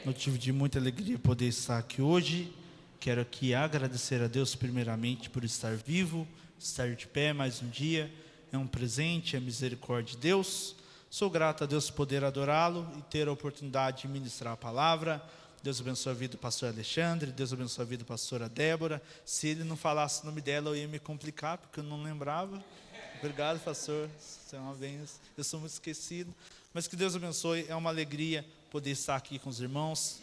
Motivo de muita alegria poder estar aqui hoje. Quero aqui agradecer a Deus primeiramente por estar vivo, estar de pé mais um dia. É um presente, é misericórdia de Deus. Sou grato a Deus por poder adorá-lo e ter a oportunidade de ministrar a palavra. Deus abençoe a vida do pastor Alexandre, Deus abençoe a vida da pastora Débora. Se ele não falasse o nome dela, eu ia me complicar, porque eu não lembrava. Obrigado, pastor, você é uma bênção. Eu sou muito esquecido, mas que Deus abençoe. É uma alegria poder estar aqui com os irmãos.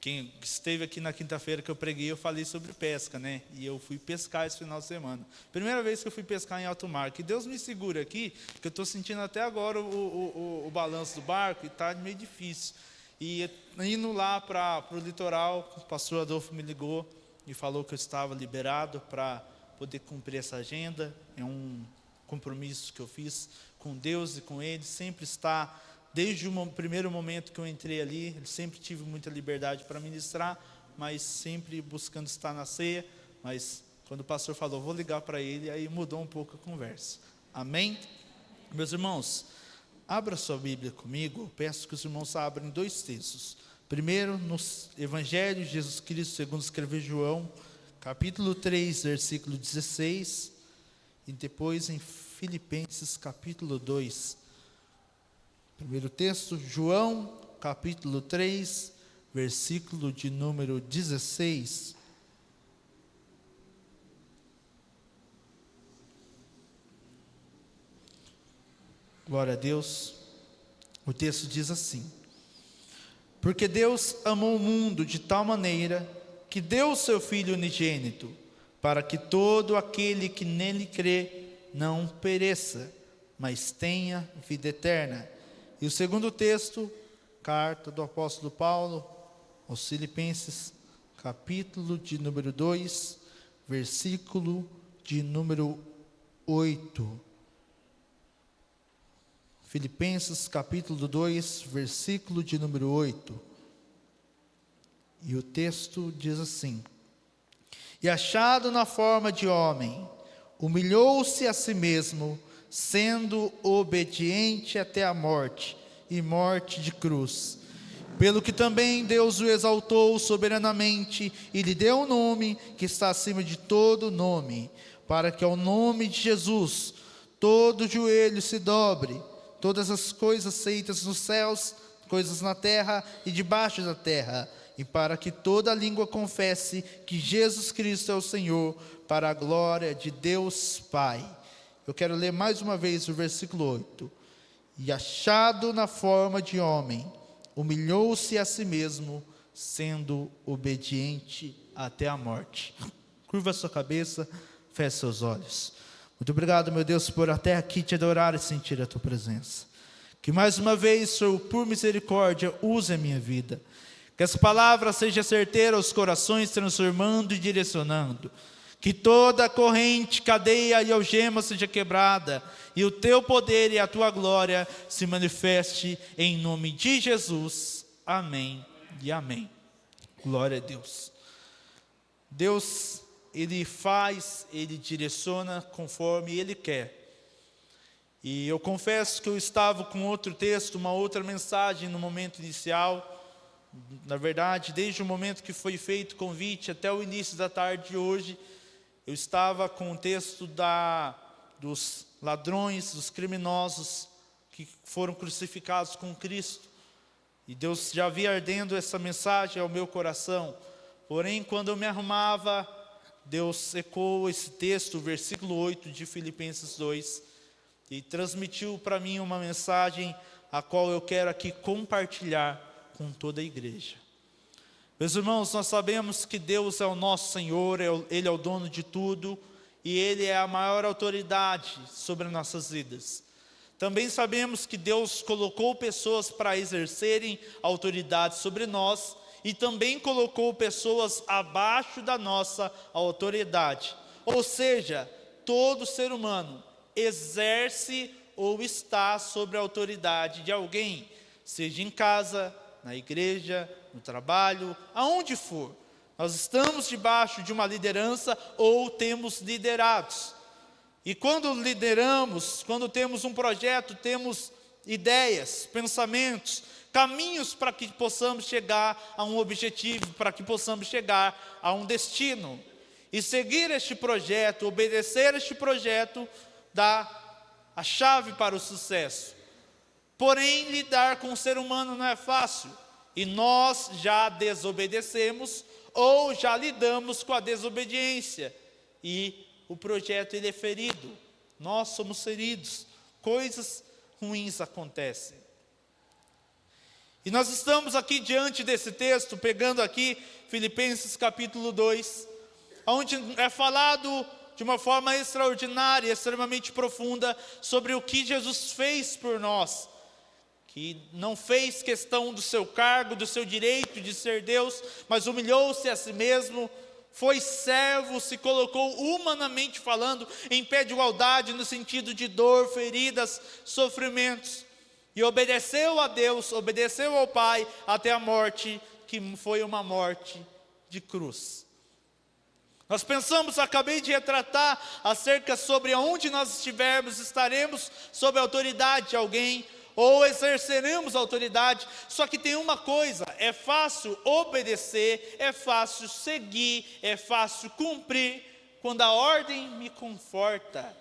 Quem esteve aqui na quinta-feira que eu preguei, eu falei sobre pesca, né? E eu fui pescar esse final de semana. Primeira vez que eu fui pescar em alto mar. Que Deus me segura aqui, que eu estou sentindo até agora o balanço do barco e está meio difícil. E indo lá para o litoral, o pastor Adolfo me ligou e falou que eu estava liberado para poder cumprir essa agenda. É um compromisso que eu fiz com Deus e com Ele, sempre está. Desde o primeiro momento que eu entrei ali, eu sempre tive muita liberdade para ministrar, mas sempre buscando estar na ceia. Mas quando o pastor falou, vou ligar para ele, aí mudou um pouco a conversa. Amém? Meus irmãos, abra sua Bíblia comigo. Eu peço que os irmãos abram 2 textos. Primeiro, no Evangelho de Jesus Cristo, segundo escreveu João, capítulo 3, versículo 16, e depois em Filipenses, capítulo 2. Primeiro texto, João, capítulo 3, versículo de número 16. Glória a Deus. O texto diz assim: porque Deus amou o mundo de tal maneira que deu o seu Filho unigênito, para que todo aquele que nele crê não pereça, mas tenha vida eterna. E o segundo texto, carta do apóstolo Paulo aos Filipenses, capítulo de número 2, versículo de número 8. Filipenses, capítulo 2, versículo de número 8. E o texto diz assim: e achado na forma de homem, humilhou-se a si mesmo, sendo obediente até a morte, e morte de cruz. Pelo que também Deus o exaltou soberanamente, e lhe deu um nome que está acima de todo nome, para que ao nome de Jesus todo joelho se dobre, todas as coisas feitas nos céus, coisas na terra e debaixo da terra, e para que toda língua confesse que Jesus Cristo é o Senhor, para a glória de Deus Pai. Eu quero ler mais uma vez o versículo 8. E achado na forma de homem, humilhou-se a si mesmo, sendo obediente até a morte. Curva a sua cabeça, feche seus olhos. Muito obrigado, meu Deus, por até aqui te adorar e sentir a tua presença. Que mais uma vez, Senhor, por misericórdia, use a minha vida. Que essa palavra seja certeira aos corações, transformando e direcionando. Que toda corrente, cadeia e algema seja quebrada, e o teu poder e a tua glória se manifeste em nome de Jesus. Amém e amém. Glória a Deus. Deus, Ele faz, Ele direciona conforme Ele quer. E eu confesso que eu estava com outro texto, uma outra mensagem no momento inicial. Na verdade, desde o momento que foi feito o convite até o início da tarde de hoje, eu estava com o texto dos ladrões, dos criminosos que foram crucificados com Cristo. E Deus já havia ardendo essa mensagem ao meu coração. Porém, quando eu me arrumava, Deus ecoou esse texto, o versículo 8 de Filipenses 2, e transmitiu para mim uma mensagem a qual eu quero aqui compartilhar com toda a igreja. Meus irmãos, nós sabemos que Deus é o nosso Senhor, Ele é o dono de tudo, e Ele é a maior autoridade sobre as nossas vidas. Também sabemos que Deus colocou pessoas para exercerem autoridade sobre nós, e também colocou pessoas abaixo da nossa autoridade. Ou seja, todo ser humano exerce ou está sobre a autoridade de alguém, seja em casa, na igreja, no trabalho, aonde for. Nós estamos debaixo de uma liderança ou temos liderados. E quando lideramos, quando temos um projeto, temos ideias, pensamentos, caminhos para que possamos chegar a um objetivo, para que possamos chegar a um destino. E seguir este projeto, obedecer este projeto, dá a chave para o sucesso. Porém, lidar com o ser humano não é fácil. E nós já desobedecemos ou já lidamos com a desobediência. E o projeto ele é ferido. Nós somos feridos. Coisas ruins acontecem. E nós estamos aqui diante desse texto, pegando aqui Filipenses capítulo 2, onde é falado de uma forma extraordinária, extremamente profunda, sobre o que Jesus fez por nós, que não fez questão do seu cargo, do seu direito de ser Deus, mas humilhou-se a si mesmo, foi servo, se colocou humanamente falando em pé de igualdade, no sentido de dor, feridas, sofrimentos, e obedeceu a Deus, obedeceu ao Pai, até a morte, que foi uma morte de cruz. Nós pensamos, acabei de retratar acerca sobre onde nós estivermos, estaremos sob a autoridade de alguém, ou exerceremos autoridade. Só que tem uma coisa, é fácil obedecer, é fácil seguir, é fácil cumprir, quando a ordem me conforta,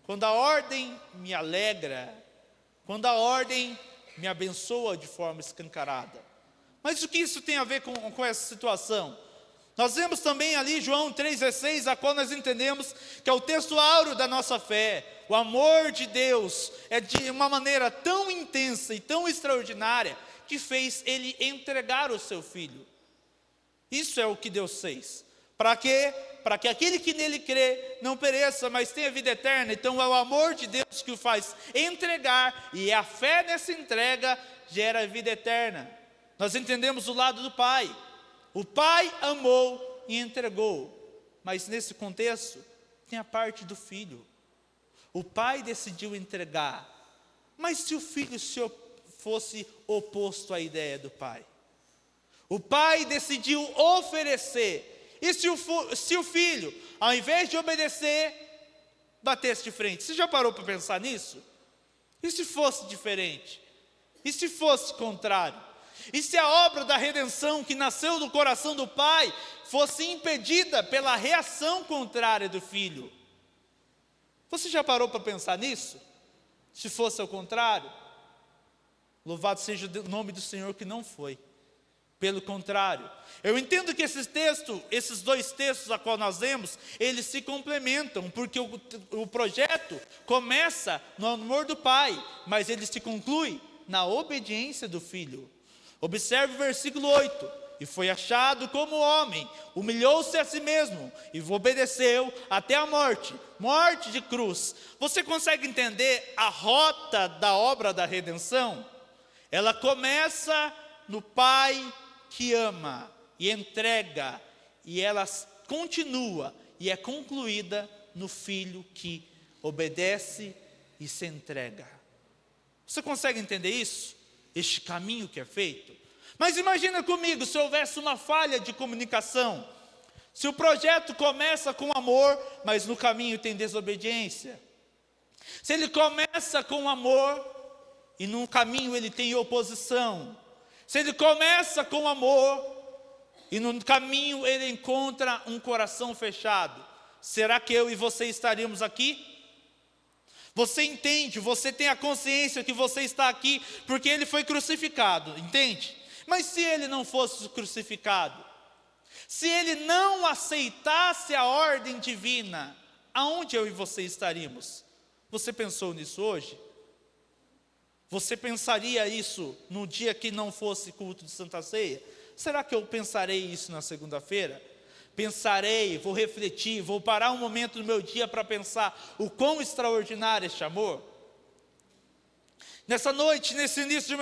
quando a ordem me alegra, quando a ordem me abençoa de forma escancarada. Mas o que isso tem a ver com essa situação? Nós vemos também ali João 3,16, a qual nós entendemos que é o texto áureo da nossa fé. O amor de Deus é de uma maneira tão intensa e tão extraordinária, que fez Ele entregar o seu Filho. Isso é o que Deus fez. Para quê? Para que aquele que nele crê não pereça, mas tenha vida eterna. Então é o amor de Deus que o faz entregar, e a fé nessa entrega gera vida eterna. Nós entendemos o lado do Pai. O Pai amou e entregou, mas nesse contexto tem a parte do Filho. O Pai decidiu entregar, mas se o Filho fosse oposto à ideia do Pai? O Pai decidiu oferecer, e se o Filho, ao invés de obedecer, batesse de frente? Você já parou para pensar nisso? E se fosse diferente? E se fosse contrário? E se a obra da redenção que nasceu do coração do Pai fosse impedida pela reação contrária do Filho? Você já parou para pensar nisso? Se fosse ao contrário? Louvado seja o nome do Senhor que não foi. Pelo contrário, eu entendo que esses dois textos a qual nós lemos, eles se complementam, porque o projeto começa no amor do Pai, mas ele se conclui na obediência do Filho. Observe o versículo 8, e foi achado como homem, humilhou-se a si mesmo, e obedeceu até a morte, morte de cruz. Você consegue entender a rota da obra da redenção? Ela começa no Pai que ama e entrega, e ela continua e é concluída no Filho que obedece e se entrega. Você consegue entender isso? Este caminho que é feito? Mas imagina comigo, se houvesse uma falha de comunicação, se o projeto começa com amor, mas no caminho tem desobediência, se ele começa com amor e no caminho ele tem oposição, se ele começa com amor e no caminho ele encontra um coração fechado, será que eu e você estaríamos aqui? Você entende, você tem a consciência que você está aqui porque ele foi crucificado, entende? Mas se ele não fosse crucificado, se ele não aceitasse a ordem divina, aonde eu e você estaríamos? Você pensou nisso hoje? Você pensaria isso no dia que não fosse culto de Santa Ceia? Será que eu pensarei isso na segunda-feira? Pensarei, vou refletir, vou parar um momento no meu dia para pensar o quão extraordinário é este amor? Nessa noite, nesse início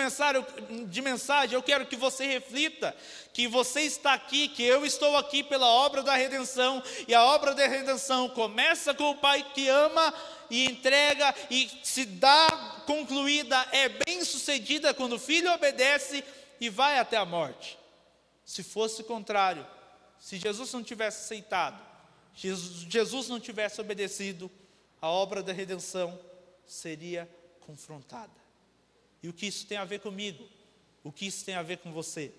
de mensagem, eu quero que você reflita, que você está aqui, que eu estou aqui pela obra da redenção, e a obra da redenção começa com o Pai que ama e entrega, e se dá concluída, é bem sucedida quando o Filho obedece e vai até a morte. Se fosse o contrário, se Jesus não tivesse aceitado, Jesus não tivesse obedecido, a obra da redenção seria confrontada. E o que isso tem a ver comigo? O que isso tem a ver com você?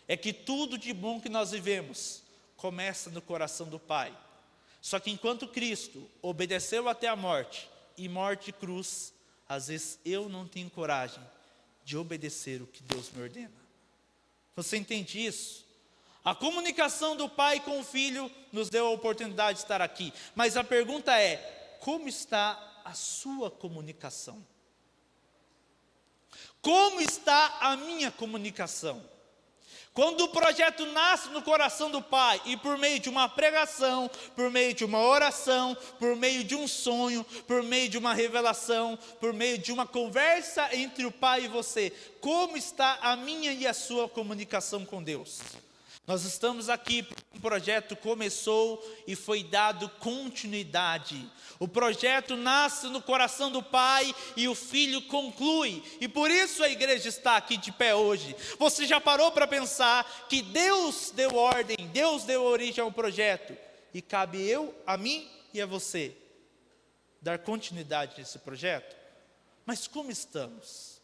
É que tudo de bom que nós vivemos começa no coração do Pai. Só que enquanto Cristo obedeceu até a morte, e morte de cruz, às vezes eu não tenho coragem de obedecer o que Deus me ordena. Você entende isso? A comunicação do Pai com o Filho nos deu a oportunidade de estar aqui. Mas a pergunta é, como está a sua comunicação? Como está a minha comunicação? Quando o projeto nasce no coração do Pai, e por meio de uma pregação, por meio de uma oração, por meio de um sonho, por meio de uma revelação, por meio de uma conversa entre o Pai e você, como está a minha e a sua comunicação com Deus? Nós estamos aqui, o projeto começou e foi dado continuidade. O projeto nasce no coração do Pai e o Filho conclui. E por isso a igreja está aqui de pé hoje. Você já parou para pensar que Deus deu ordem, Deus deu origem ao projeto. E cabe a mim e a você dar continuidade nesse projeto? Mas como estamos?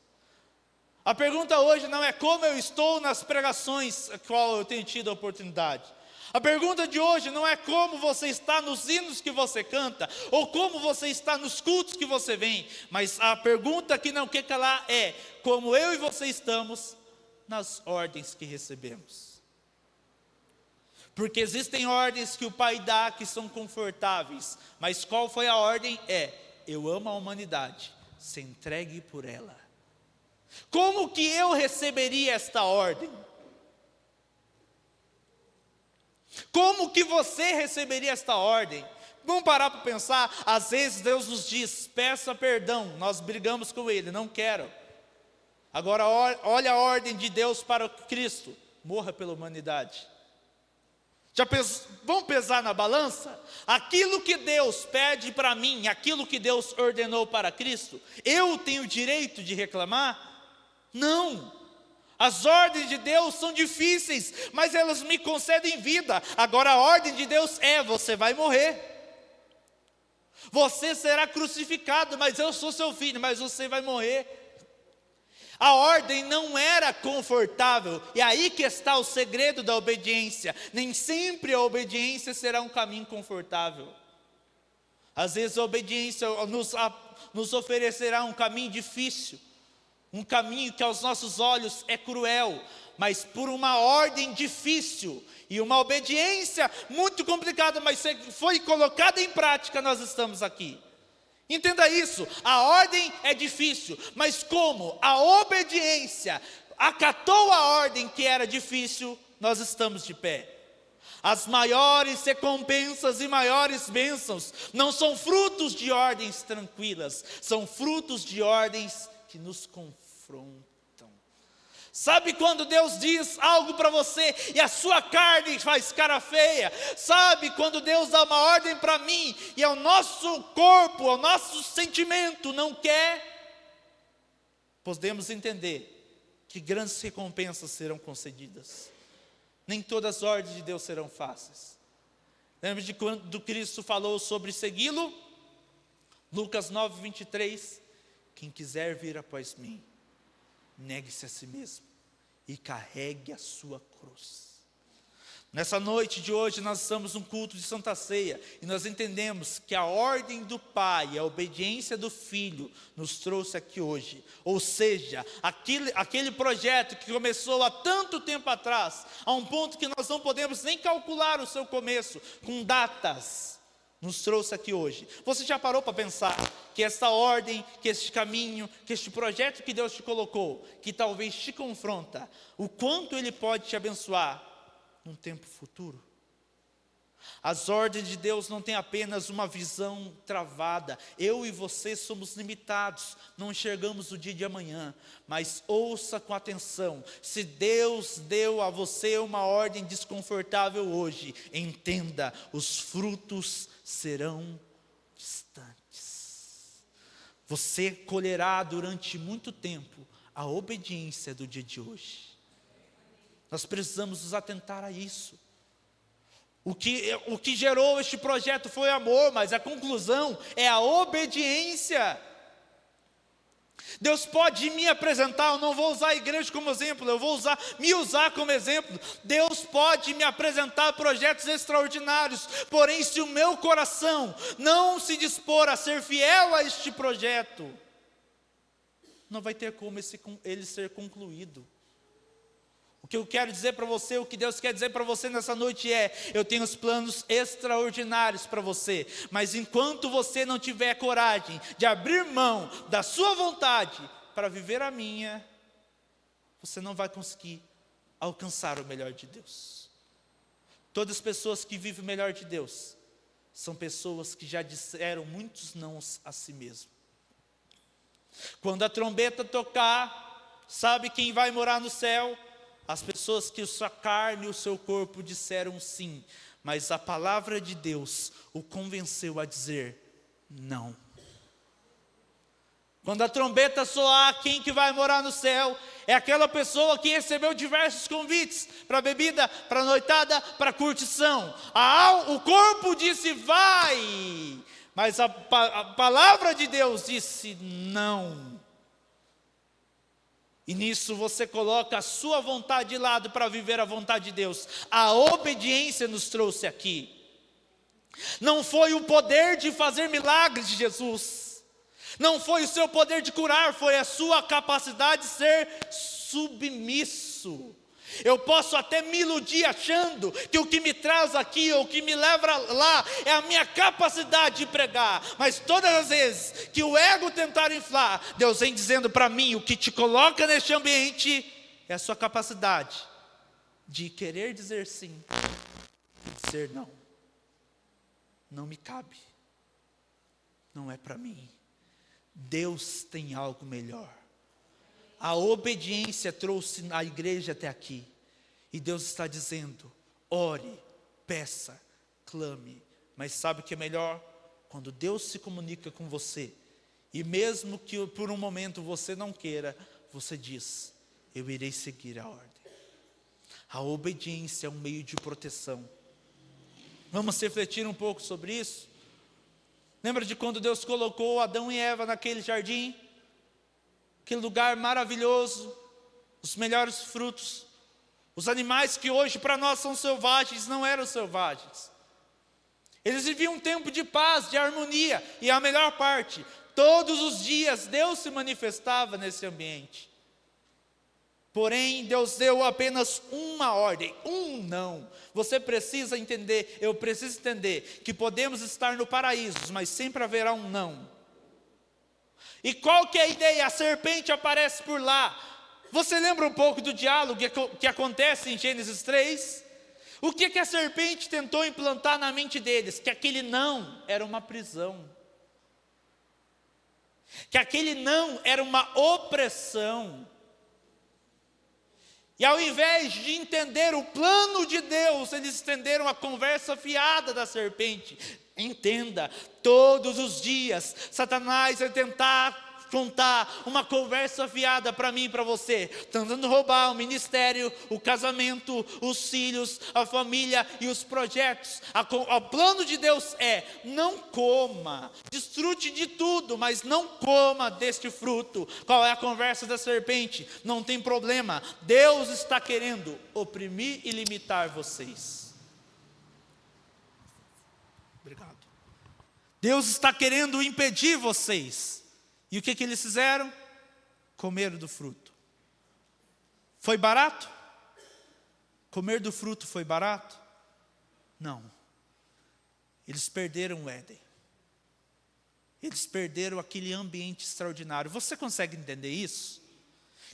A pergunta hoje não é como eu estou nas pregações a qual eu tenho tido a oportunidade. A pergunta de hoje não é como você está nos hinos que você canta, ou como você está nos cultos que você vem, mas a pergunta que não quer calar é, como eu e você estamos nas ordens que recebemos. Porque existem ordens que o Pai dá que são confortáveis, mas qual foi a ordem? Eu amo a humanidade, se entregue por ela. Como que eu receberia esta ordem? Como que você receberia esta ordem? Vamos parar para pensar, às vezes Deus nos diz, peça perdão, nós brigamos com Ele, não quero. Agora olha a ordem de Deus para Cristo, morra pela humanidade. Vamos pesar na balança? Aquilo que Deus pede para mim, aquilo que Deus ordenou para Cristo, eu tenho direito de reclamar? Não, as ordens de Deus são difíceis, mas elas me concedem vida. Agora a ordem de Deus você vai morrer. Você será crucificado, mas eu sou seu filho, mas você vai morrer. A ordem não era confortável, e aí que está o segredo da obediência. Nem sempre a obediência será um caminho confortável. Às vezes a obediência nos oferecerá um caminho difícil. Um caminho que aos nossos olhos é cruel, mas por uma ordem difícil e uma obediência muito complicada, mas foi colocada em prática, nós estamos aqui. Entenda isso, a ordem é difícil, mas como a obediência acatou a ordem que era difícil, nós estamos de pé. As maiores recompensas e maiores bênçãos não são frutos de ordens tranquilas, são frutos de ordens que nos confrontam. Sabe quando Deus diz algo para você e a sua carne faz cara feia? Sabe quando Deus dá uma ordem para mim e ao nosso corpo, ao nosso sentimento não quer? Podemos entender que grandes recompensas serão concedidas. Nem todas as ordens de Deus serão fáceis. Lembra de quando Cristo falou sobre segui-lo? Lucas 9:23. Quem quiser vir após mim, negue-se a si mesmo e carregue a sua cruz. Nessa noite de hoje nós estamos num culto de Santa Ceia e nós entendemos que a ordem do Pai, a obediência do Filho nos trouxe aqui hoje. Ou seja, aquele projeto que começou há tanto tempo atrás, a um ponto que nós não podemos nem calcular o seu começo com datas, nos trouxe aqui hoje. Você já parou para pensar que essa ordem, que este caminho, que este projeto que Deus te colocou, que talvez te confronta, o quanto Ele pode te abençoar num tempo futuro? As ordens de Deus não têm apenas uma visão travada. Eu e você somos limitados, não enxergamos o dia de amanhã. Mas ouça com atenção, se Deus deu a você uma ordem desconfortável hoje, entenda, os frutos serão distantes. Você colherá durante muito tempo a obediência do dia de hoje. Nós precisamos nos atentar a isso. O que gerou este projeto foi amor, mas a conclusão é a obediência. Deus pode me apresentar, eu não vou usar a igreja como exemplo, eu vou me usar como exemplo. Deus pode me apresentar projetos extraordinários, porém se o meu coração não se dispor a ser fiel a este projeto, não vai ter como ele ser concluído. O que eu quero dizer para você, o que Deus quer dizer para você nessa noite é: eu tenho os planos extraordinários para você, mas enquanto você não tiver coragem de abrir mão da sua vontade para viver a minha, você não vai conseguir alcançar o melhor de Deus. Todas as pessoas que vivem o melhor de Deus são pessoas que já disseram muitos nãos a si mesmo. Quando a trombeta tocar, sabe quem vai morar no céu? As pessoas que a sua carne e o seu corpo disseram sim, mas a palavra de Deus o convenceu a dizer não. Quando a trombeta soar, quem que vai morar no céu? É aquela pessoa que recebeu diversos convites para bebida, para noitada, para curtição. O corpo disse vai, mas a palavra de Deus disse não. E nisso você coloca a sua vontade de lado para viver a vontade de Deus. A obediência nos trouxe aqui. Não foi o poder de fazer milagres de Jesus. Não foi o seu poder de curar, foi a sua capacidade de ser submisso. Eu posso até me iludir achando que o que me traz aqui, ou o que me leva lá, é a minha capacidade de pregar. Mas todas as vezes que o ego tentar inflar, Deus vem dizendo para mim: o que te coloca neste ambiente é a sua capacidade de querer dizer sim e dizer não. Não me cabe, não é para mim. Deus tem algo melhor. A obediência trouxe a igreja até aqui. E Deus está dizendo: ore, peça, clame. Mas sabe o que é melhor? Quando Deus se comunica com você, e mesmo que por um momento você não queira, você diz: eu irei seguir a ordem. A obediência é um meio de proteção. Vamos refletir um pouco sobre isso? Lembra de quando Deus colocou Adão e Eva naquele jardim? Aquele lugar maravilhoso, os melhores frutos. Os animais que hoje para nós são selvagens, não eram selvagens. Eles viviam um tempo de paz, de harmonia. E a melhor parte, todos os dias Deus se manifestava nesse ambiente. Porém, Deus deu apenas uma ordem, um não. Você precisa entender, eu preciso entender, que podemos estar no paraíso, mas sempre haverá um não. E qual que é a ideia? A serpente aparece por lá. Você lembra um pouco do diálogo que acontece em Gênesis 3? O que a serpente tentou implantar na mente deles? Que aquele não era uma prisão. Que aquele não era uma opressão. E ao invés de entender o plano de Deus, eles entenderam a conversa fiada da serpente. Entenda, todos os dias, Satanás vai tentar contar uma conversa fiada para mim e para você, tentando roubar o ministério, o casamento, os filhos, a família e os projetos. O plano de Deus é: não coma, desfrute de tudo, mas não coma deste fruto. Qual é a conversa da serpente? Não tem problema, Deus está querendo oprimir e limitar vocês. Obrigado. Deus está querendo impedir vocês. E o que eles fizeram? Comeram do fruto. Foi barato? Comer do fruto foi barato? Não. Eles perderam o Éden. Eles perderam aquele ambiente extraordinário. Você consegue entender isso?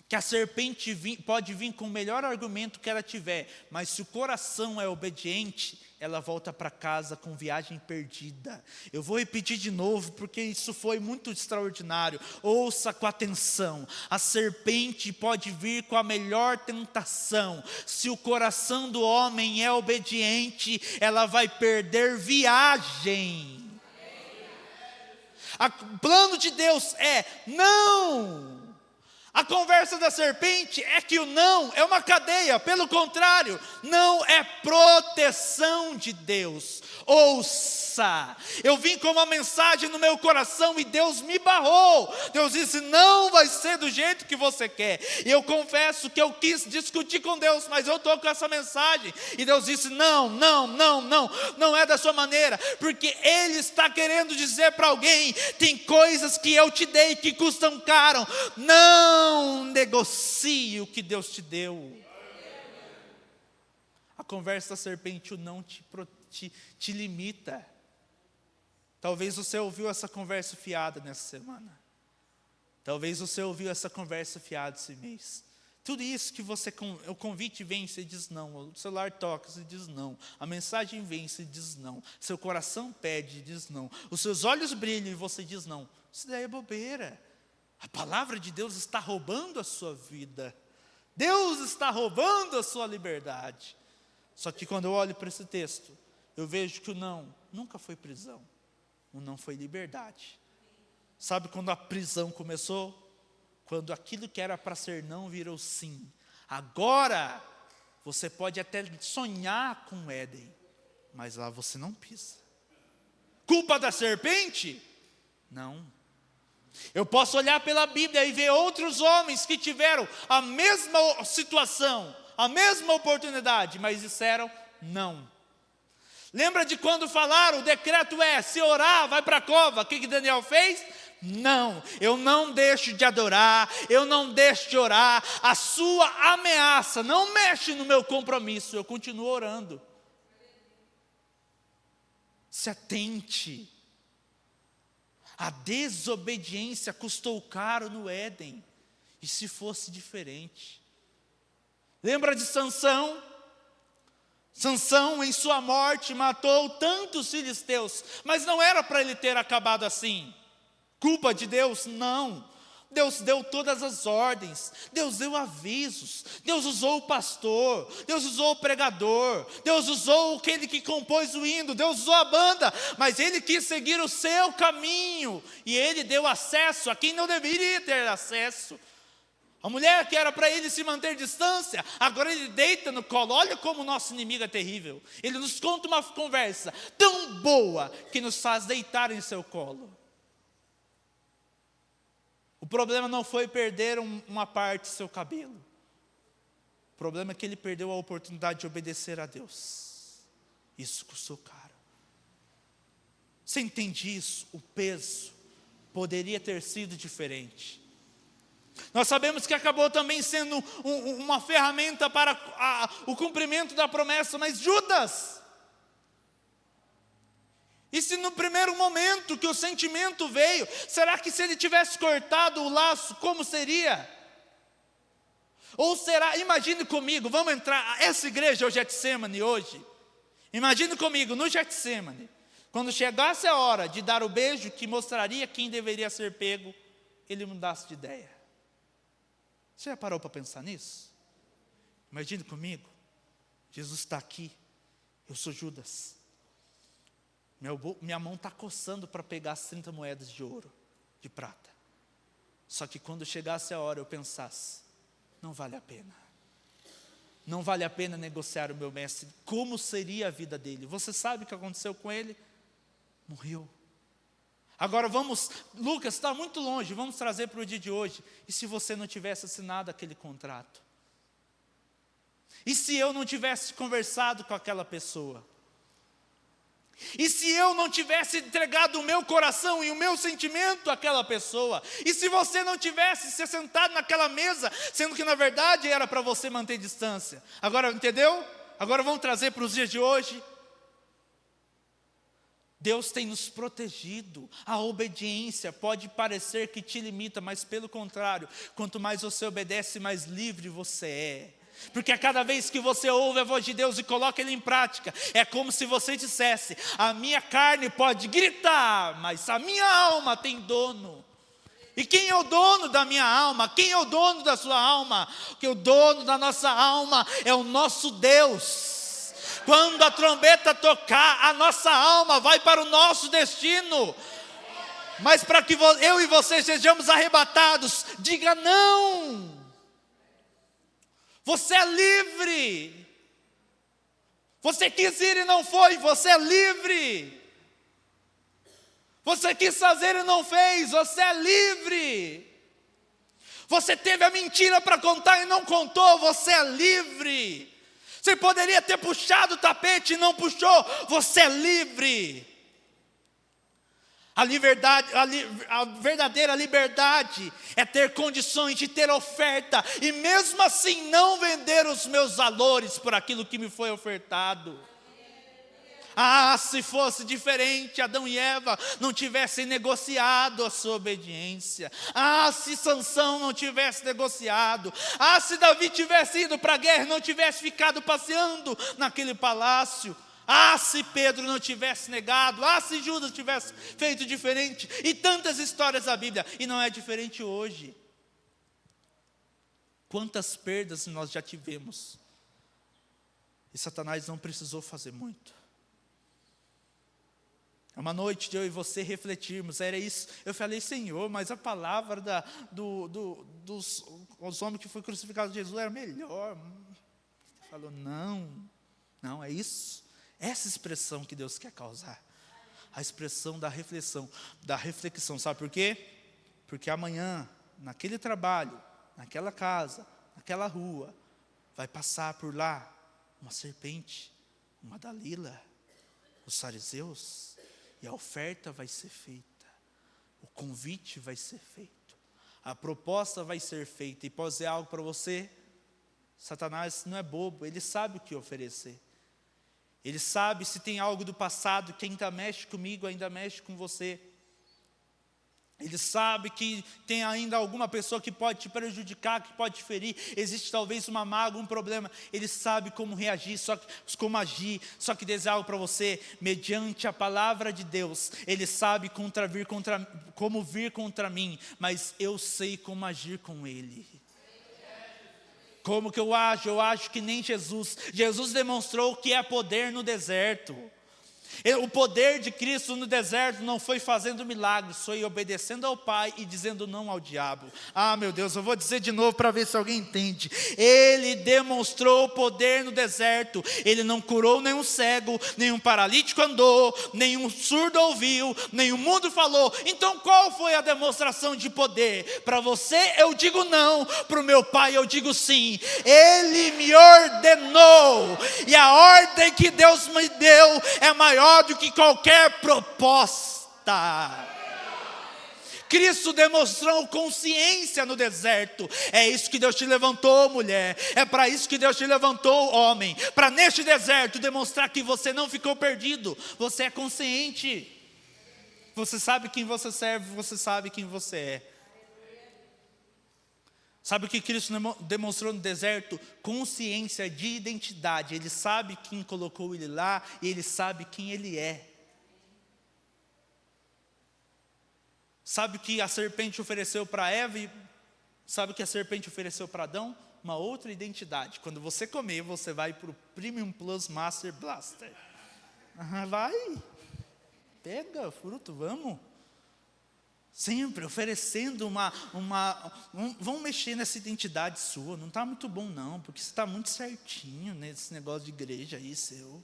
Que a serpente pode vir com o melhor argumento que ela tiver, mas se o coração é obediente, ela volta para casa com viagem perdida. Eu vou repetir de novo, porque isso foi muito extraordinário. Ouça com atenção. A serpente pode vir com a melhor tentação. Se o coração do homem é obediente, ela vai perder viagem. O plano de Deus é não. A conversa da serpente é que o não é uma cadeia, pelo contrário, não é proteção de Deus. Ou crença. Eu vim com uma mensagem no meu coração e Deus me barrou. Deus disse, não vai ser do jeito que você quer. E eu confesso que eu quis discutir com Deus, mas eu estou com essa mensagem. E Deus disse, não é da sua maneira. Porque Ele está querendo dizer para alguém, tem coisas que eu te dei que custam caro. Não negocie o que Deus te deu. A conversa da serpente, o não te limita. Talvez você ouviu essa conversa fiada nessa semana. Talvez você ouviu essa conversa fiada esse mês. Tudo isso que o convite vem, você diz não. O celular toca, você diz não. A mensagem vem, você diz não. Seu coração pede, diz não. Os seus olhos brilham e você diz não. Isso daí é bobeira. A palavra de Deus está roubando a sua vida. Deus está roubando a sua liberdade. Só que quando eu olho para esse texto, eu vejo que o não nunca foi prisão. O não foi liberdade. Sabe quando a prisão começou? Quando aquilo que era para ser não virou sim. Agora, você pode até sonhar com o Éden, mas lá você não pisa. Culpa da serpente? Não. Eu posso olhar pela Bíblia e ver outros homens que tiveram a mesma situação, a mesma oportunidade, mas disseram não. Lembra de quando falaram, o decreto é, se orar, vai para a cova. O que Daniel fez? Não, eu não deixo de adorar, eu não deixo de orar. A sua ameaça não mexe no meu compromisso, eu continuo orando. Se atente. A desobediência custou caro no Éden. E se fosse diferente? Lembra de Sansão? Sansão, em sua morte, matou tantos filisteus, mas não era para ele ter acabado assim. Culpa de Deus? Não. Deus deu todas as ordens, Deus deu avisos, Deus usou o pastor, Deus usou o pregador, Deus usou aquele que compôs o hino, Deus usou a banda, mas Ele quis seguir o seu caminho, e Ele deu acesso a quem não deveria ter acesso. A mulher que era para ele se manter distância, agora ele deita no colo. Olha como o nosso inimigo é terrível. Ele nos conta uma conversa tão boa que nos faz deitar em seu colo. O problema não foi perder uma parte do seu cabelo. O problema é que ele perdeu a oportunidade de obedecer a Deus. Isso custou caro. Você entende isso? O peso poderia ter sido diferente. Nós sabemos que acabou também sendo uma ferramenta para o cumprimento da promessa, mas Judas. E se no primeiro momento que o sentimento veio, será que se ele tivesse cortado o laço, como seria? Ou será, imagine comigo, vamos entrar, essa igreja é o Getsemane hoje. Imagine comigo, no Getsemane, quando chegasse a hora de dar o beijo que mostraria quem deveria ser pego, ele mudasse de ideia. Você já parou para pensar nisso? Imagine comigo, Jesus está aqui, eu sou Judas. Minha mão está coçando para pegar as 30 moedas de ouro, de prata. Só que quando chegasse a hora eu pensasse, não vale a pena. Não vale a pena negociar o meu mestre. Como seria a vida dele? Você sabe o que aconteceu com ele? Morreu. Agora Lucas está muito longe, vamos trazer para o dia de hoje. E se você não tivesse assinado aquele contrato? E se eu não tivesse conversado com aquela pessoa? E se eu não tivesse entregado o meu coração e o meu sentimento àquela pessoa? E se você não tivesse se sentado naquela mesa, sendo que na verdade era para você manter distância? Agora, entendeu? Agora vamos trazer para os dias de hoje. Deus tem nos protegido. A obediência pode parecer que te limita, mas pelo contrário, quanto mais você obedece, mais livre você é. Porque a cada vez que você ouve a voz de Deus e coloca Ele em prática, é como se você dissesse, a minha carne pode gritar, mas a minha alma tem dono. E quem é o dono da minha alma? Quem é o dono da sua alma? Porque o dono da nossa alma é o nosso Deus. Quando a trombeta tocar, a nossa alma vai para o nosso destino. Mas para que eu e você sejamos arrebatados, diga não. Você é livre. Você quis ir e não foi, você é livre. Você quis fazer e não fez, você é livre. Você teve a mentira para contar e não contou, você é livre. Você poderia ter puxado o tapete e não puxou, você é livre. A verdadeira liberdade é ter condições de ter oferta e mesmo assim não vender os meus valores por aquilo que me foi ofertado. Ah, se fosse diferente, Adão e Eva não tivessem negociado a sua obediência. Ah, se Sansão não tivesse negociado. Ah, se Davi tivesse ido para a guerra e não tivesse ficado passeando naquele palácio. Ah, se Pedro não tivesse negado. Ah, se Judas tivesse feito diferente. E tantas histórias da Bíblia. E não é diferente hoje. Quantas perdas nós já tivemos. E Satanás não precisou fazer muito. É uma noite de eu e você refletirmos, era isso. Eu falei, Senhor, mas a palavra dos homens que foi crucificado Jesus era melhor. Ele falou, não, é isso. Essa expressão que Deus quer causar. A expressão da reflexão, sabe por quê? Porque amanhã, naquele trabalho, naquela casa, naquela rua, vai passar por lá uma serpente, uma Dalila, os fariseus. E a oferta vai ser feita, o convite vai ser feito, a proposta vai ser feita. E posso dizer algo para você? Satanás não é bobo, ele sabe o que oferecer. Ele sabe se tem algo do passado, que ainda mexe comigo, ainda mexe com você. Ele sabe que tem ainda alguma pessoa que pode te prejudicar, que pode te ferir. Existe talvez uma mágoa, um problema. Ele sabe como reagir, como agir. Só que dizer algo para você, mediante a palavra de Deus, Ele sabe como vir contra mim, mas eu sei como agir com Ele. Como que eu ajo? Eu acho que nem Jesus. Jesus demonstrou que é poder no deserto. O poder de Cristo no deserto não foi fazendo milagres, foi obedecendo ao Pai e dizendo não ao diabo. Ah, meu Deus, eu vou dizer de novo para ver se alguém entende. Ele demonstrou o poder no deserto. Ele não curou nenhum cego, nenhum paralítico andou, nenhum surdo ouviu, nenhum mudo falou. Então qual foi a demonstração de poder? Para você eu digo não, para o meu Pai eu digo sim. Ele me ordenou, e a ordem que Deus me deu é maior do que qualquer proposta. Cristo demonstrou consciência no deserto. É isso que Deus te levantou, mulher. É para isso que Deus te levantou, homem. Para neste deserto demonstrar que você não ficou perdido. Você é consciente. Você sabe quem você serve, você sabe quem você é. Sabe o que Cristo demonstrou no deserto? Consciência de identidade. Ele sabe quem colocou ele lá e ele sabe quem ele é. Sabe o que a serpente ofereceu para Eva e sabe o que a serpente ofereceu para Adão? Uma outra identidade. Quando você comer, você vai para o Premium Plus Master Blaster. Vai, pega fruto, vamos. Sempre oferecendo vamos mexer nessa identidade sua. Não está muito bom não, porque você está muito certinho nesse negócio de igreja aí seu.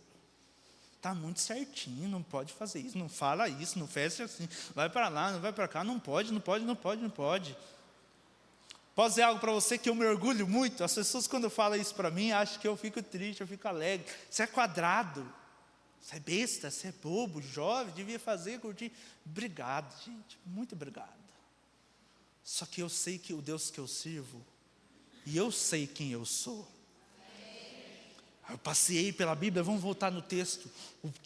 Está muito certinho, não pode fazer isso, não fala isso, não fecha assim, vai para lá, não vai para cá, não pode. Posso dizer algo para você que eu me orgulho muito? As pessoas quando falam isso para mim, acham que eu fico triste, eu fico alegre. Você é quadrado. Você é besta, você é bobo, jovem, devia fazer, curtir. Obrigado, gente, muito obrigado. Só que eu sei que o Deus que eu sirvo, e eu sei quem eu sou. Eu passei pela Bíblia, vamos voltar no texto.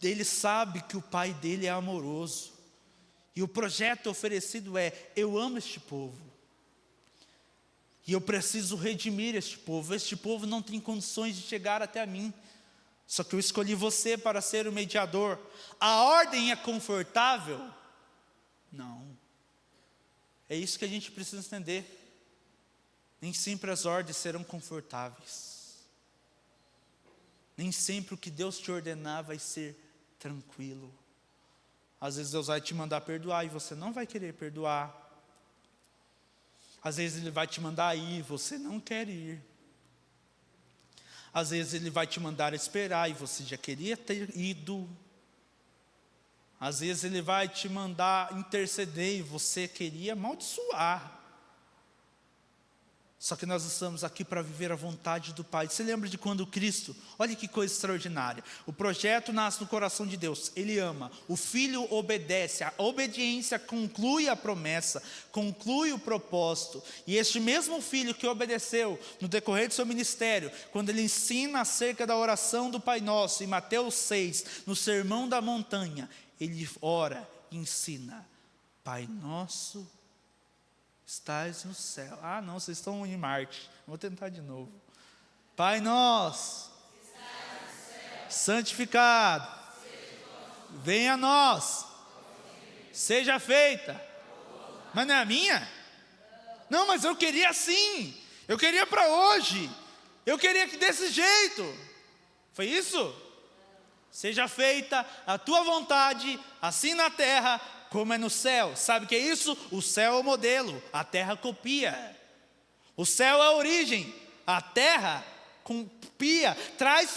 Ele sabe que o pai dele é amoroso. E o projeto oferecido é, eu amo este povo. E eu preciso redimir este povo. Este povo não tem condições de chegar até a mim. Só que eu escolhi você para ser o mediador. A ordem é confortável? Não. É isso que a gente precisa entender. Nem sempre as ordens serão confortáveis. Nem sempre o que Deus te ordenar vai ser tranquilo. Às vezes Deus vai te mandar perdoar e você não vai querer perdoar. Às vezes Ele vai te mandar ir e você não quer ir. Às vezes Ele vai te mandar esperar e você já queria ter ido. Às vezes Ele vai te mandar interceder e você queria amaldiçoar. Só que nós estamos aqui para viver a vontade do Pai. Você lembra de quando Cristo, olha que coisa extraordinária. O projeto nasce no coração de Deus, Ele ama. O Filho obedece, a obediência conclui a promessa, conclui o propósito. E este mesmo Filho que obedeceu no decorrer do seu ministério, quando Ele ensina acerca da oração do Pai Nosso, em Mateus 6, no Sermão da Montanha, Ele ora e ensina: Pai Nosso, estais no céu. Ah, não, vocês estão em Marte. Vou tentar de novo. Pai nosso, santificado, venha a nós, seja feita. Mas não é a minha? Não, mas eu queria assim. Eu queria para hoje. Eu queria que desse jeito. Foi isso? Seja feita a tua vontade, assim na terra como é no céu. Sabe o que é isso? O céu é o modelo, a terra copia. O céu é a origem, a terra copia.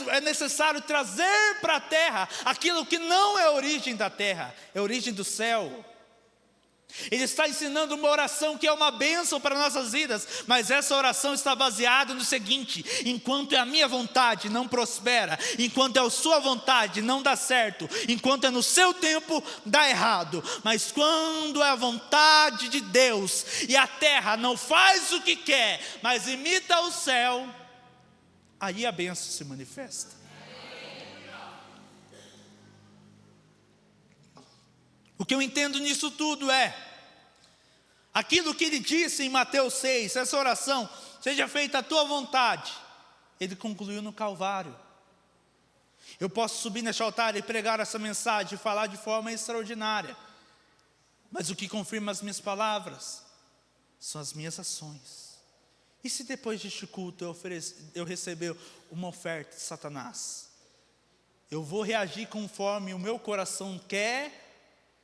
É necessário trazer para a terra aquilo que não é a origem da terra, é a origem do céu. Ele está ensinando uma oração que é uma bênção para nossas vidas, mas essa oração está baseada no seguinte: enquanto é a minha vontade, não prospera; enquanto é a sua vontade, não dá certo; enquanto é no seu tempo, dá errado. Mas quando é a vontade de Deus, e a terra não faz o que quer, mas imita o céu, aí a bênção se manifesta. O que eu entendo nisso tudo é aquilo que ele disse em Mateus 6, essa oração: seja feita a tua vontade, ele concluiu no Calvário. Eu posso subir neste altar e pregar essa mensagem, e falar de forma extraordinária, mas o que confirma as minhas palavras são as minhas ações. E se depois deste culto eu receber uma oferta de Satanás, eu vou reagir conforme o meu coração quer,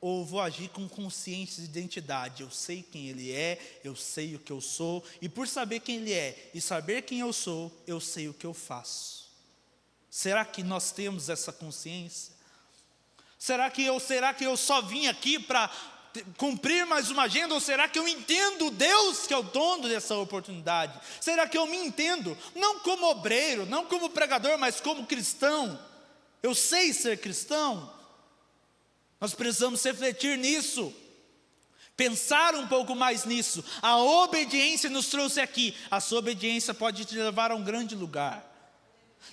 ou vou agir com consciência de identidade? Eu sei quem Ele é, eu sei o que eu sou, e por saber quem Ele é e saber quem eu sou, eu sei o que eu faço. Será que nós temos essa consciência? Será que eu só vim aqui para cumprir mais uma agenda, ou será que eu entendo Deus que é o dono dessa oportunidade? Será que eu me entendo, não como obreiro, não como pregador, mas como cristão? Eu sei ser cristão? Nós precisamos refletir nisso, pensar um pouco mais nisso. A obediência nos trouxe aqui. A sua obediência pode te levar a um grande lugar.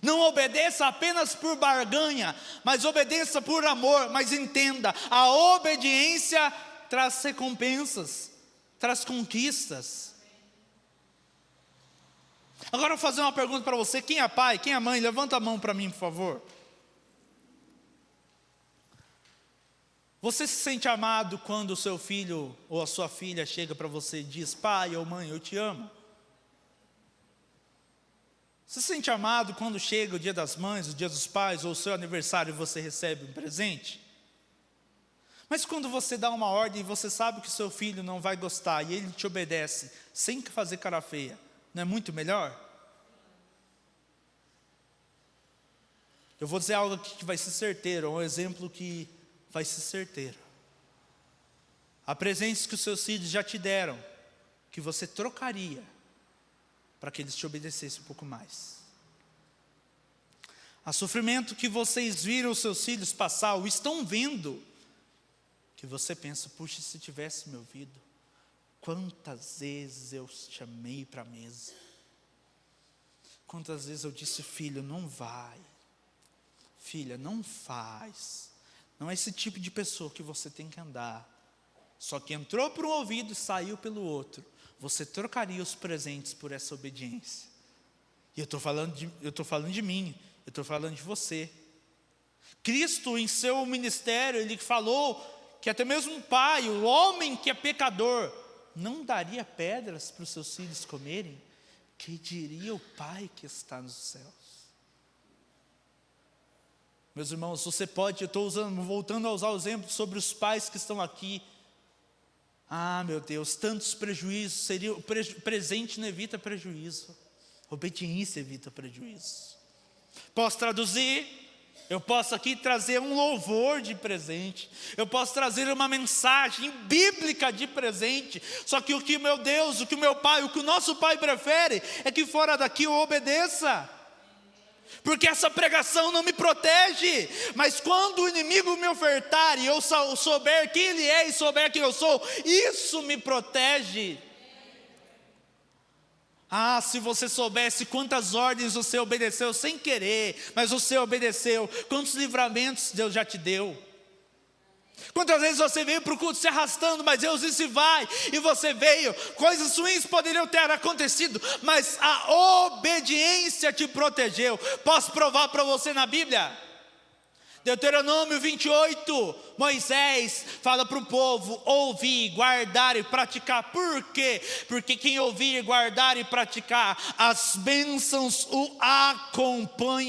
Não obedeça apenas por barganha, mas obedeça por amor. Mas entenda, a obediência traz recompensas, traz conquistas. Agora eu vou fazer uma pergunta para você: quem é pai, quem é mãe? Levanta a mão para mim, por favor. Você se sente amado quando o seu filho ou a sua filha chega para você e diz: pai ou mãe, eu te amo? Você se sente amado quando chega o dia das mães, o dia dos pais, ou o seu aniversário e você recebe um presente? Mas quando você dá uma ordem e você sabe que o seu filho não vai gostar e ele te obedece sem fazer cara feia, não é muito melhor? Eu vou dizer algo aqui que vai ser certeiro, um exemplo que vai ser certeiro. Há presentes que os seus filhos já te deram, que você trocaria para que eles te obedecessem um pouco mais. Há sofrimento que vocês viram os seus filhos passar, ou estão vendo, que você pensa: puxa, se tivesse me ouvido, quantas vezes eu te chamei para a mesa, quantas vezes eu disse: filho, não vai, filha, não faz. Não é esse tipo de pessoa que você tem que andar. Só que entrou por um ouvido e saiu pelo outro. Você trocaria os presentes por essa obediência. E eu estou falando de mim, eu estou falando de você. Cristo, em seu ministério, Ele falou que até mesmo um pai, o homem que é pecador, não daria pedras para os seus filhos comerem. Que diria o Pai que está nos céus? Meus irmãos, você pode, eu estou voltando a usar o exemplo sobre os pais que estão aqui. Ah, meu Deus, tantos prejuízos. O presente não evita prejuízo, obediência evita prejuízo. Posso traduzir? Eu posso aqui trazer um louvor de presente. Eu posso trazer uma mensagem bíblica de presente. Só que o que meu Deus, o que o meu Pai, o que o nosso Pai prefere é que fora daqui eu obedeça. Porque essa pregação não me protege. Mas quando o inimigo me ofertar e eu souber quem ele é e souber quem eu sou, isso me protege. Ah, se você soubesse quantas ordens você obedeceu sem querer, mas você obedeceu, quantos livramentos Deus já te deu. Quantas vezes você veio para o culto se arrastando, mas Deus disse vai, e você veio. Coisas ruins poderiam ter acontecido, mas a obediência te protegeu. Posso provar para você na Bíblia? Deuteronômio 28, Moisés fala para o povo ouvir, guardar e praticar. Por quê? Porque quem ouvir, guardar e praticar, as bênçãos o acompanharão.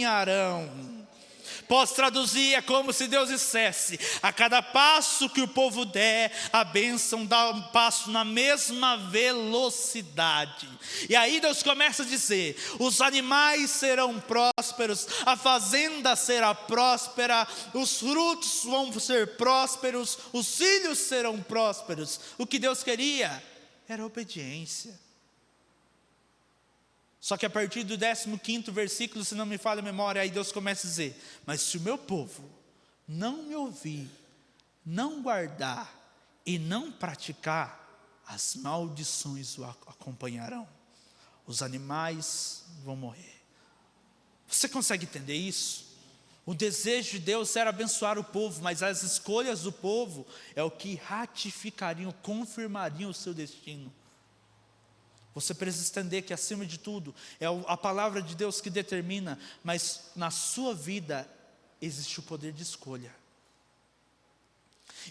Posso traduzir, é como se Deus dissesse: a cada passo que o povo der, a bênção dá um passo na mesma velocidade. E aí Deus começa a dizer: os animais serão prósperos, a fazenda será próspera, os frutos vão ser prósperos, os filhos serão prósperos. O que Deus queria era obediência. Só que a partir do 15º versículo, se não me falha a memória, aí Deus começa a dizer: mas se o meu povo não me ouvir, não guardar e não praticar, as maldições o acompanharão. Os animais vão morrer. Você consegue entender isso? O desejo de Deus era abençoar o povo, mas as escolhas do povo é o que ratificariam, confirmariam o seu destino. Você precisa entender que acima de tudo é a palavra de Deus que determina, mas na sua vida existe o poder de escolha.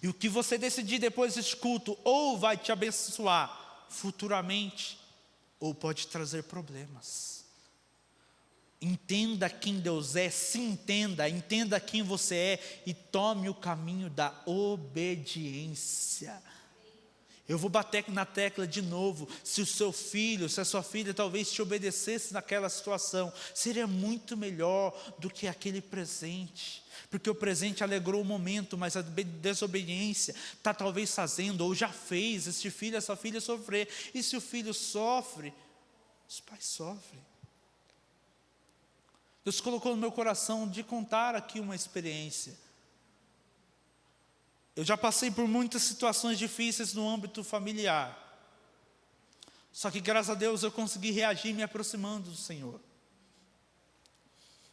E o que você decidir depois deste culto, ou vai te abençoar futuramente, ou pode trazer problemas. Entenda quem Deus é, se entenda, entenda quem você é e tome o caminho da obediência. Eu vou bater na tecla de novo: se o seu filho, se a sua filha talvez te obedecesse naquela situação, seria muito melhor do que aquele presente. Porque o presente alegrou o momento, mas a desobediência está talvez fazendo, ou já fez, este filho, essa filha sofrer. E se o filho sofre, os pais sofrem. Deus colocou no meu coração de contar aqui uma experiência. Eu já passei por muitas situações difíceis no âmbito familiar. Só que graças a Deus eu consegui reagir me aproximando do Senhor.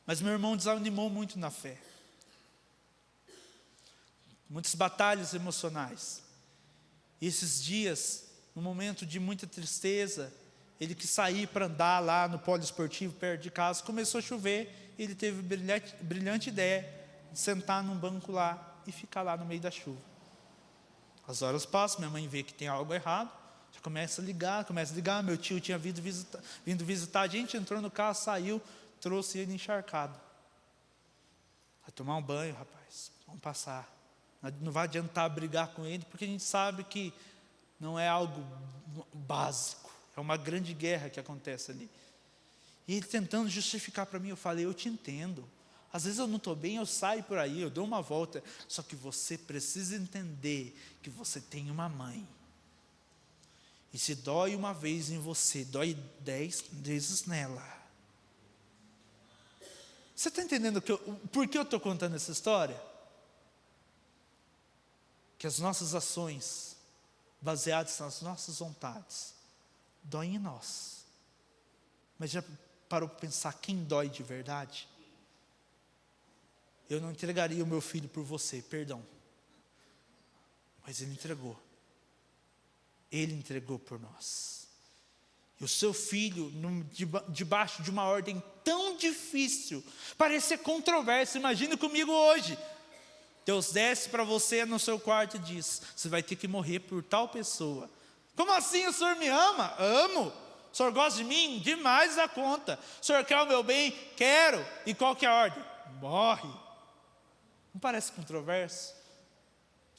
Mas meu irmão desanimou muito na fé. Muitas batalhas emocionais. E esses dias, no momento de muita tristeza, ele quis sair para andar lá no polo esportivo perto de casa. Começou a chover, ele teve a brilhante ideia de sentar num banco lá e ficar lá no meio da chuva. As horas passam, minha mãe vê que tem algo errado, já começa a ligar, meu tio tinha vindo visitar a gente, entrou no carro, saiu, trouxe ele encharcado. Vai tomar um banho, rapaz, vamos passar. Não vai adiantar brigar com ele, porque a gente sabe que não é algo básico, é uma grande guerra que acontece ali. E ele tentando justificar para mim, eu falei: eu te entendo. Às vezes eu não estou bem, eu saio por aí, eu dou uma volta. Só que você precisa entender que você tem uma mãe. E se dói uma vez em você, dói 10 vezes nela. Você está entendendo por que eu estou contando essa história? Que as nossas ações, baseadas nas nossas vontades, doem em nós. Mas já parou para pensar quem dói de verdade? Eu não entregaria o meu filho por você, perdão. Mas ele entregou. Ele entregou por nós. E o seu filho, debaixo de uma ordem tão difícil, parecia controverso. Imagine comigo hoje. Deus desce para você no seu quarto e diz: você vai ter que morrer por tal pessoa. Como assim? O senhor me ama? Amo. O senhor gosta de mim? Demais da conta. O senhor quer o meu bem? Quero. E qual que é a ordem? Morre. Não parece controverso?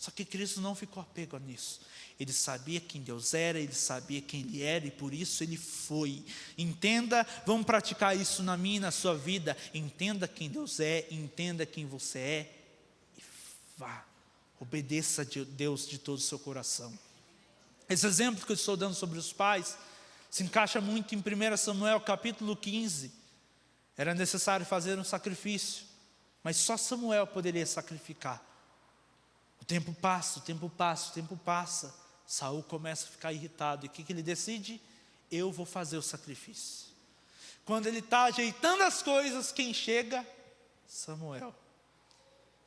Só que Cristo não ficou apego nisso. Ele sabia quem Deus era, ele sabia quem ele era, e por isso ele foi. Entenda, vamos praticar isso na minha e na sua vida. Entenda quem Deus é, entenda quem você é, e vá. Obedeça a Deus de todo o seu coração. Esse exemplo que eu estou dando sobre os pais se encaixa muito em 1 Samuel capítulo 15. Era necessário fazer um sacrifício, mas só Samuel poderia sacrificar. O tempo passa, o tempo passa, o tempo passa. Saul começa a ficar irritado. E o que ele decide? Eu vou fazer o sacrifício. Quando ele está ajeitando as coisas, quem chega? Samuel.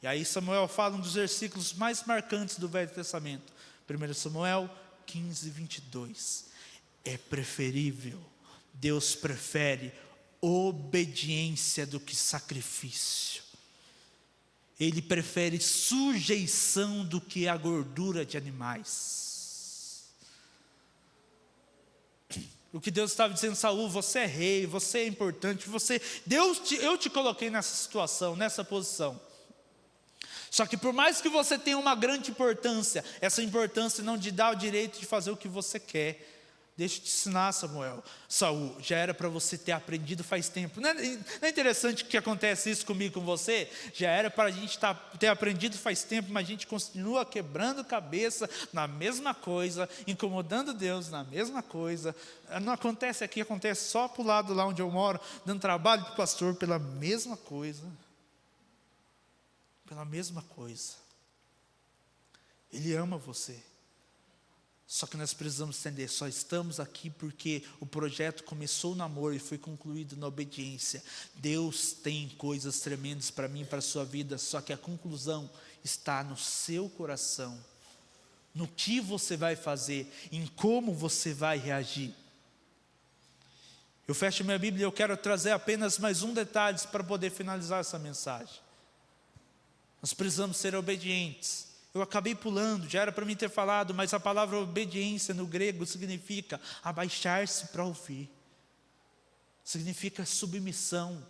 E aí Samuel fala um dos versículos mais marcantes do Velho Testamento. 1 Samuel 15, 22. É preferível, Deus prefere obediência do que sacrifício. Ele prefere sujeição do que a gordura de animais. O que Deus estava dizendo: Saul, você é rei, você é importante, eu te coloquei nessa situação, nessa posição. Só que por mais que você tenha uma grande importância, essa importância não te dá o direito de fazer o que você quer. Deixa eu te ensinar, Saul, já era para você ter aprendido faz tempo. Não é interessante que acontece isso comigo, com você? Já era para a gente ter aprendido faz tempo, mas a gente continua quebrando cabeça na mesma coisa, incomodando Deus na mesma coisa. Não acontece aqui, acontece só para o lado lá onde eu moro, dando trabalho para o pastor pela mesma coisa. Pela mesma coisa. Ele ama você. Só que nós precisamos entender, só estamos aqui porque o projeto começou no amor e foi concluído na obediência. Deus tem coisas tremendas para mim e para a sua vida, só que a conclusão está no seu coração, no que você vai fazer, em como você vai reagir. Eu fecho minha Bíblia e eu quero trazer apenas mais um detalhe para poder finalizar essa mensagem. Nós precisamos ser obedientes. Eu acabei pulando, já era para mim ter falado, mas a palavra obediência no grego significa abaixar-se para ouvir. Significa submissão,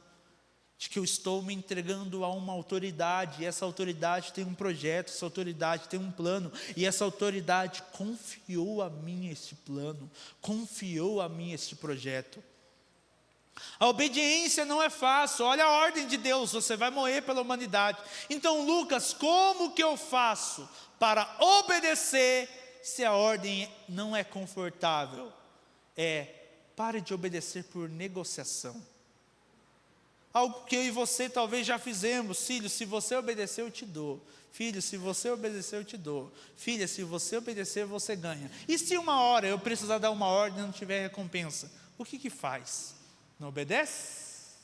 de que eu estou me entregando a uma autoridade, e essa autoridade tem um projeto, essa autoridade tem um plano, e essa autoridade confiou a mim este plano, confiou a mim este projeto. A obediência não é fácil. Olha a ordem de Deus: você vai morrer pela humanidade. Então, Lucas, como que eu faço para obedecer se a ordem não é confortável? Pare de obedecer por negociação. Algo que eu e você talvez já fizemos. Filho, se você obedecer, eu te dou. Filho, se você obedecer, eu te dou. Filha, se você obedecer, você ganha. E se uma hora eu precisar dar uma ordem e não tiver recompensa? O que faz? Não obedece?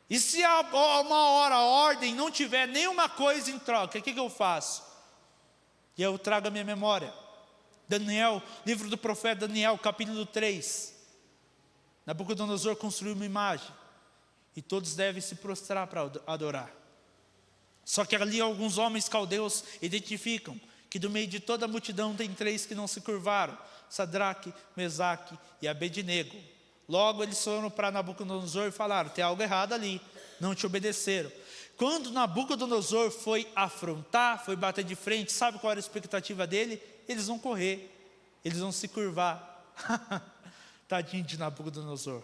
E se uma hora a ordem não tiver nenhuma coisa em troca, o que eu faço? E eu trago a minha memória. Daniel, livro do profeta Daniel, capítulo 3. Nabucodonosor construiu uma imagem, e todos devem se prostrar para adorar. Só que ali alguns homens caldeus identificam que do meio de toda a multidão tem 3 que não se curvaram: Sadraque, Mesaque e Abednego. Logo eles foram para Nabucodonosor e falaram: tem algo errado ali, não te obedeceram. Quando Nabucodonosor foi afrontar, foi bater de frente, sabe qual era a expectativa dele? Eles vão correr, eles vão se curvar. Tadinho de Nabucodonosor.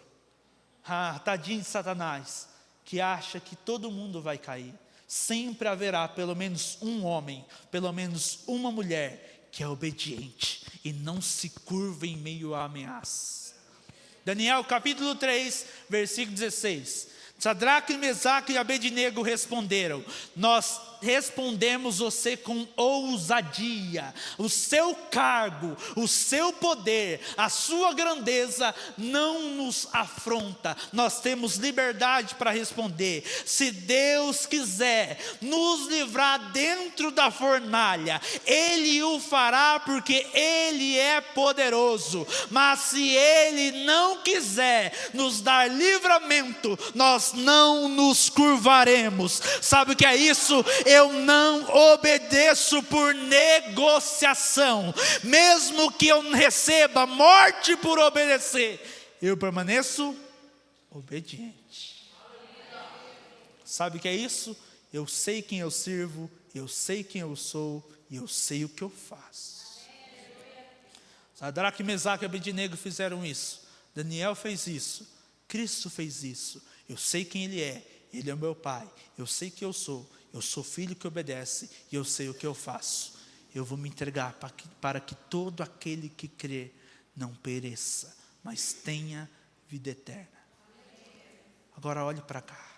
Tadinho de Satanás, que acha que todo mundo vai cair. Sempre haverá pelo menos um homem, pelo menos uma mulher que é obediente e não se curva em meio à ameaça. Daniel capítulo 3, versículo 16. Sadraque, Mesaque e Abednego responderam: nós respondemos você com ousadia. O seu cargo, o seu poder, a sua grandeza não nos afronta. Nós temos liberdade para responder. Se Deus quiser nos livrar dentro da fornalha, Ele o fará, porque Ele é poderoso. Mas se Ele não quiser nos dar livramento, nós não nos curvaremos. Sabe o que é isso? Eu não obedeço por negociação. Mesmo que eu receba morte por obedecer, eu permaneço obediente. Sabe o que é isso? Eu sei quem eu sirvo, eu sei quem eu sou e eu sei o que eu faço. Sadraque, Mesaque e Abednego fizeram isso. Daniel fez isso. Cristo fez isso. Eu sei quem Ele é. Ele é o meu Pai. Eu sei quem eu sou. Eu sou filho que obedece e eu sei o que eu faço. Eu vou me entregar para que todo aquele que crê não pereça, mas tenha vida eterna. Agora olhe para cá.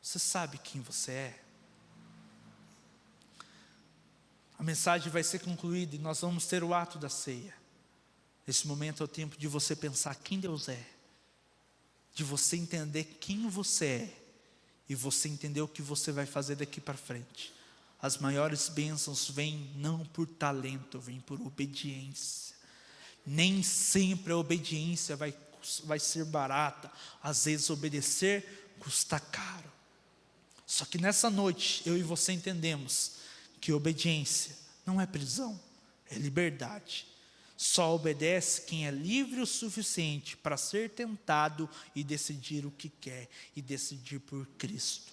Você sabe quem você é? A mensagem vai ser concluída e nós vamos ter o ato da ceia. Esse momento é o tempo de você pensar quem Deus é, de você entender quem você é e você entender o que você vai fazer daqui para frente. As maiores bênçãos vêm não por talento, vêm por obediência. Nem sempre a obediência vai ser barata. Às vezes obedecer custa caro. Só que nessa noite eu e você entendemos que obediência não é prisão, é liberdade. Só obedece quem é livre o suficiente para ser tentado e decidir o que quer e decidir por Cristo.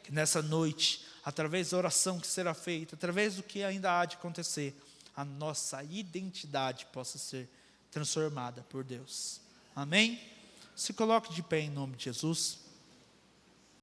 Que nessa noite, através da oração que será feita, através do que ainda há de acontecer, a nossa identidade possa ser transformada por Deus. Amém? Se coloque de pé em nome de Jesus.